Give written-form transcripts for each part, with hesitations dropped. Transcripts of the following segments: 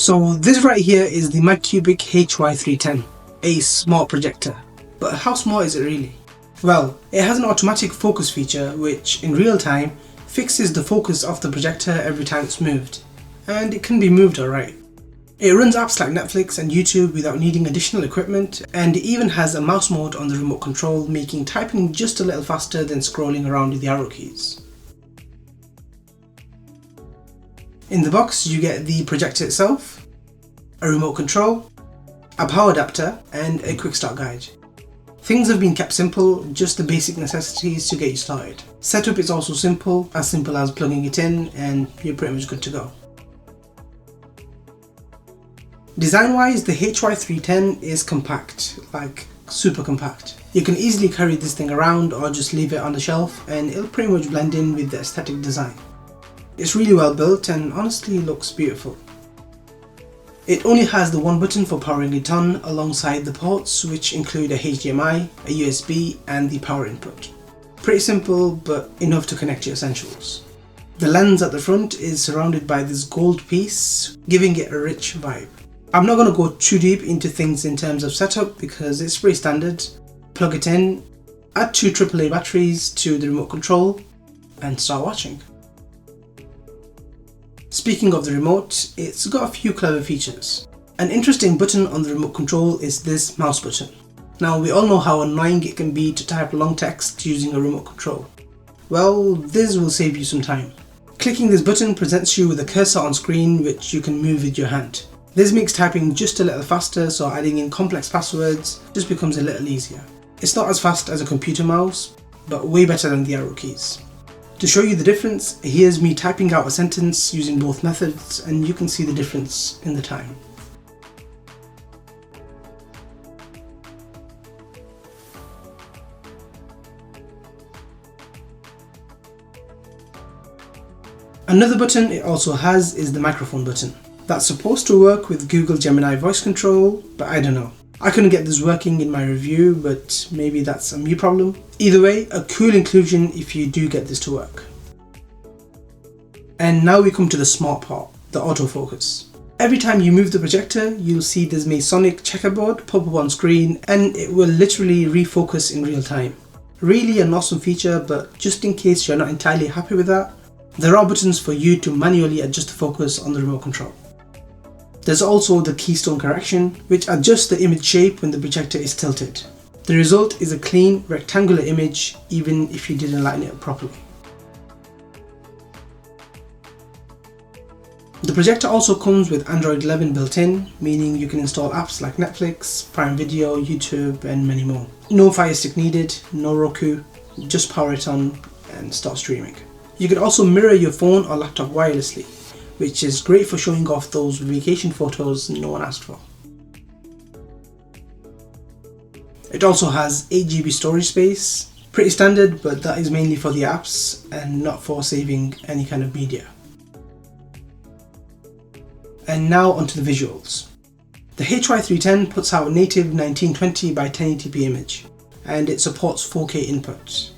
So this right here is the Magcubic HY310, a smart projector. But how smart is it really? Well, it has an automatic focus feature which, in real time, fixes the focus of the projector every time it's moved. And it can be moved alright. It runs apps like Netflix and YouTube without needing additional equipment, and it even has a mouse mode on the remote control, making typing just a little faster than scrolling around with the arrow keys. In the box you get the projector itself, a remote control, a power adapter and a quick start guide. Things have been kept simple, just the basic necessities to get you started. Setup is also simple as plugging it in and you're pretty much good to go. Design wise, the HY310 is compact, like super compact. You can easily carry this thing around or just leave it on the shelf and it'll pretty much blend in with the aesthetic design. It's really well built and honestly looks beautiful. It only has the one button for powering it on alongside the ports, which include a HDMI, a USB and the power input. Pretty simple but enough to connect your essentials. The lens at the front is surrounded by this gold piece, giving it a rich vibe. I'm not going to go too deep into things in terms of setup because it's pretty standard. Plug it in, add two AAA batteries to the remote control and start watching. Speaking of the remote, it's got a few clever features. An interesting button on the remote control is this mouse button. Now we all know how annoying it can be to type long text using a remote control. Well, this will save you some time. Clicking this button presents you with a cursor on screen which you can move with your hand. This makes typing just a little faster, so adding in complex passwords just becomes a little easier. It's not as fast as a computer mouse, but way better than the arrow keys. To show you the difference, here's me typing out a sentence using both methods and you can see the difference in the time. Another button it also has is the microphone button. That's supposed to work with Google Gemini voice control, but I don't know. I couldn't get this working in my review, but maybe that's a me problem. Either way, a cool inclusion if you do get this to work. And now we come to the smart part, the autofocus. Every time you move the projector, you'll see this Masonic checkerboard pop up on screen and it will literally refocus in real time. Really an awesome feature, but just in case you're not entirely happy with that, there are buttons for you to manually adjust the focus on the remote control. There's also the keystone correction, which adjusts the image shape when the projector is tilted. The result is a clean, rectangular image, even if you didn't line it up properly. The projector also comes with Android 11 built in, meaning you can install apps like Netflix, Prime Video, YouTube and many more. No Fire Stick needed, no Roku, just power it on and start streaming. You can also mirror your phone or laptop wirelessly, which is great for showing off those vacation photos no one asked for. It also has 8 GB storage space, pretty standard, but that is mainly for the apps and not for saving any kind of media. And now onto the visuals. The HY310 puts out a native 1920 by 1080p image, and it supports 4K input.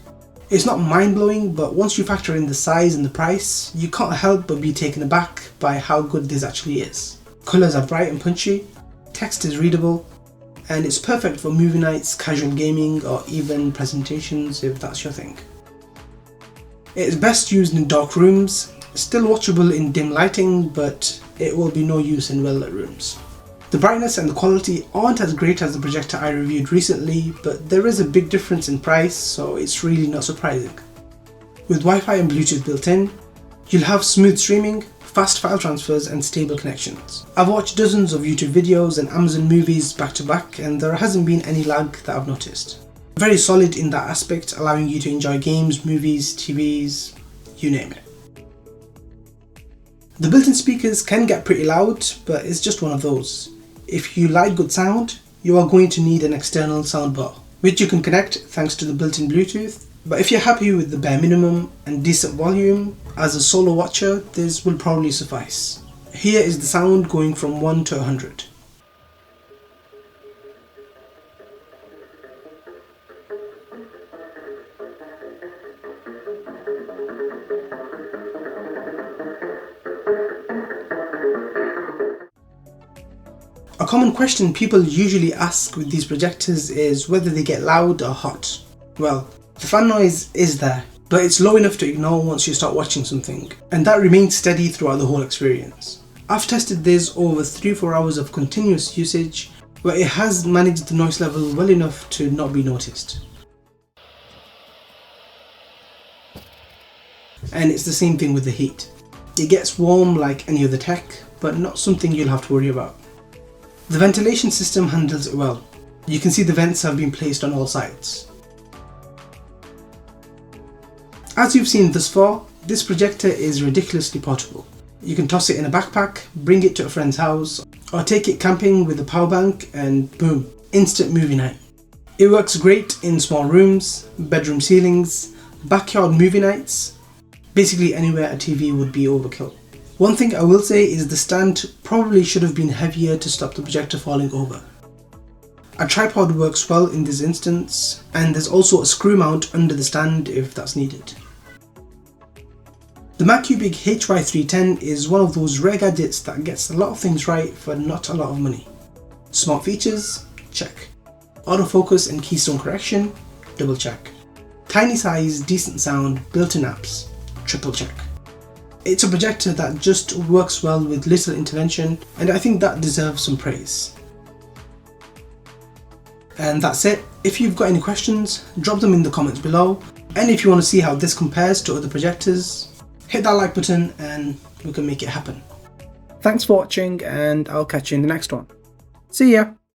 It's not mind-blowing, but once you factor in the size and the price, you can't help but be taken aback by how good this actually is. Colours are bright and punchy, text is readable, and it's perfect for movie nights, casual gaming, or even presentations if that's your thing. It is best used in dark rooms, still watchable in dim lighting, but it will be no use in well-lit rooms. The brightness and the quality aren't as great as the projector I reviewed recently, but there is a big difference in price, so it's really not surprising. With Wi-Fi and Bluetooth built in, you'll have smooth streaming, fast file transfers and stable connections. I've watched dozens of YouTube videos and Amazon movies back to back and there hasn't been any lag that I've noticed. Very solid in that aspect, allowing you to enjoy games, movies, TVs, you name it. The built-in speakers can get pretty loud, but it's just one of those. If you like good sound, you are going to need an external soundbar, which you can connect thanks to the built-in Bluetooth. But if you're happy with the bare minimum and decent volume, as a solo watcher, this will probably suffice. Here is the sound going from 1 to 100. A common question people usually ask with these projectors is whether they get loud or hot. Well, the fan noise is there, but it's low enough to ignore once you start watching something, and that remains steady throughout the whole experience. I've tested this over 3-4 hours of continuous usage, where it has managed the noise level well enough to not be noticed. And it's the same thing with the heat. It gets warm like any other tech, but not something you'll have to worry about. The ventilation system handles it well. You can see the vents have been placed on all sides. As you've seen thus far, this projector is ridiculously portable. You can toss it in a backpack, bring it to a friend's house, or take it camping with a power bank and boom, instant movie night. It works great in small rooms, bedroom ceilings, backyard movie nights, basically anywhere a TV would be overkill. One thing I will say is the stand probably should have been heavier to stop the projector falling over. A tripod works well in this instance, and there's also a screw mount under the stand if that's needed. The Magcubic HY310 is one of those rare gadgets that gets a lot of things right for not a lot of money. Smart features? Check. Autofocus and keystone correction? Double check. Tiny size, decent sound, built-in apps? Triple check. It's a projector that just works well with little intervention, and I think that deserves some praise. And that's it. If you've got any questions, drop them in the comments below, and if you want to see how this compares to other projectors, hit that like button and we can make it happen. Thanks for watching, and I'll catch you in the next one. See ya!